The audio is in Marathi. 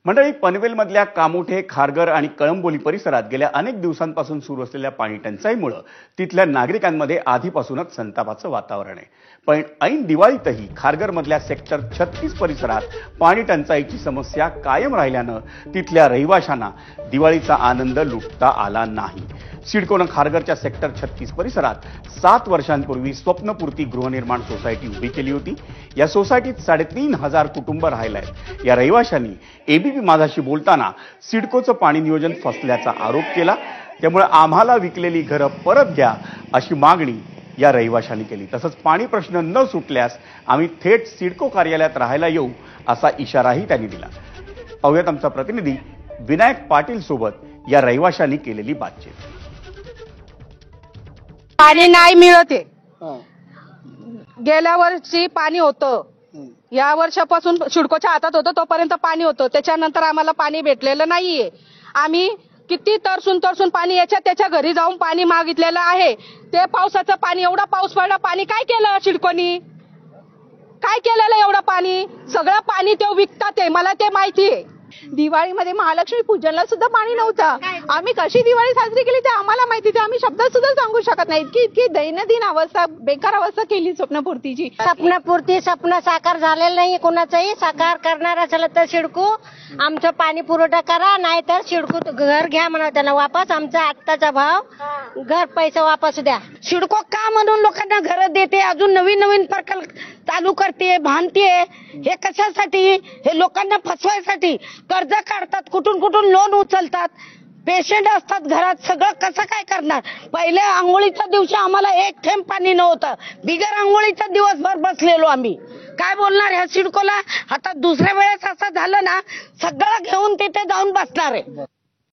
मंडळी, पनवेलमधल्या कामोठे, खारघर आणि कळंबोली परिसरात गेल्या अनेक दिवसांपासून सुरू असलेल्या पाणी टंचाईमुळे तिथल्या नागरिकांमध्ये आधीपासूनच संतापाचं वातावरण आहे। पण ऐन दिवाळीतही खारघरमधल्या सेक्टर 36 परिसरात पाणी टंचाईची समस्या कायम राहिल्यानं तिथल्या रहिवाशांना दिवाळीचा आनंद लुटता आला नाही। सिडकोनं खारघरच्या सेक्टर 36 परिसरात 7 वर्षांपूर्वी स्वप्नपूर्ती गृहनिर्माण सोसायटी उभी केली होती। या सोसायटीत 3,500 कुटुंब राहिलेत। या रहिवाशांनी एबीपी माझाशी बोलताना सिडकोचं पाणी नियोजन फसल्याचा आरोप केला। त्यामुळे आम्हाला विकलेली घरं परत द्या अशी मागणी या रहिवाशांनी केली। तसंच पाणी प्रश्न न सुटल्यास आम्ही थेट सिडको कार्यालयात राहायला येऊ असा इशाराही त्यांनी दिला। पाहूयात आमचा प्रतिनिधी विनायक पाटील सोबत या रहिवाशांनी केलेली बातचीत। पाणी नाही मिळत आहे। गेल्या वर्षी पाणी होतं, या वर्षापासून सिडकोच्या हातात होतं तोपर्यंत पाणी होतं, त्याच्यानंतर आम्हाला पाणी भेटलेलं नाहीये। आम्ही किती तरसून पाणी याच्या त्याच्या घरी जाऊन पाणी मागितलेलं आहे। ते पावसाचं पाणी, एवढा पाऊस पडला, पाणी काय केलं सिडकोनी? काय केलेलं एवढं पाणी? सगळं पाणी ते विकतात आहे, मला ते माहिती आहे। दिवाळीमध्ये महालक्ष्मी पूजनला सुद्धा पाणी नव्हतं। आम्ही कशी दिवाळी साजरी केली ते आम्हाला माहिती, ते आम्ही शब्दात सुद्धा सांगू शकत नाही। इतकी दैनंदिन अवस्था, बेकार अवस्था केली स्वप्नपूर्तीची। स्वप्नपूर्ती स्वप्न साकार झालेलं नाही, कोणाचंही साकार करणार असेल तर सिडको आमचं पाणी पुरवठा करा, नाहीतर सिडको घर घ्या म्हणा त्यांना वापस, आमचा आत्ताचा भाव घर पैसे वापस द्या। सिडको का म्हणून लोकांना घर देते, अजून नवीन प्रकल्प चालू करते, भांडते, हे कशासाठी? हे लोकांना फसवायसाठी। कर्ज काढतात, कुठून लोन उचलतात, पेशंट असतात घरात, सगळं कसं काय करणार? पहिले आंघोळीच्या दिवशी आम्हाला एक थेंब पाणी नव्हतं, बिगर आंघोळीचा दिवसभर बसलेलो आम्ही। काय बोलणार ह्या सिडकोला? आता दुसऱ्या वेळेस असं झालं ना, सगळं घेऊन तिथे जाऊन बसणार आहे।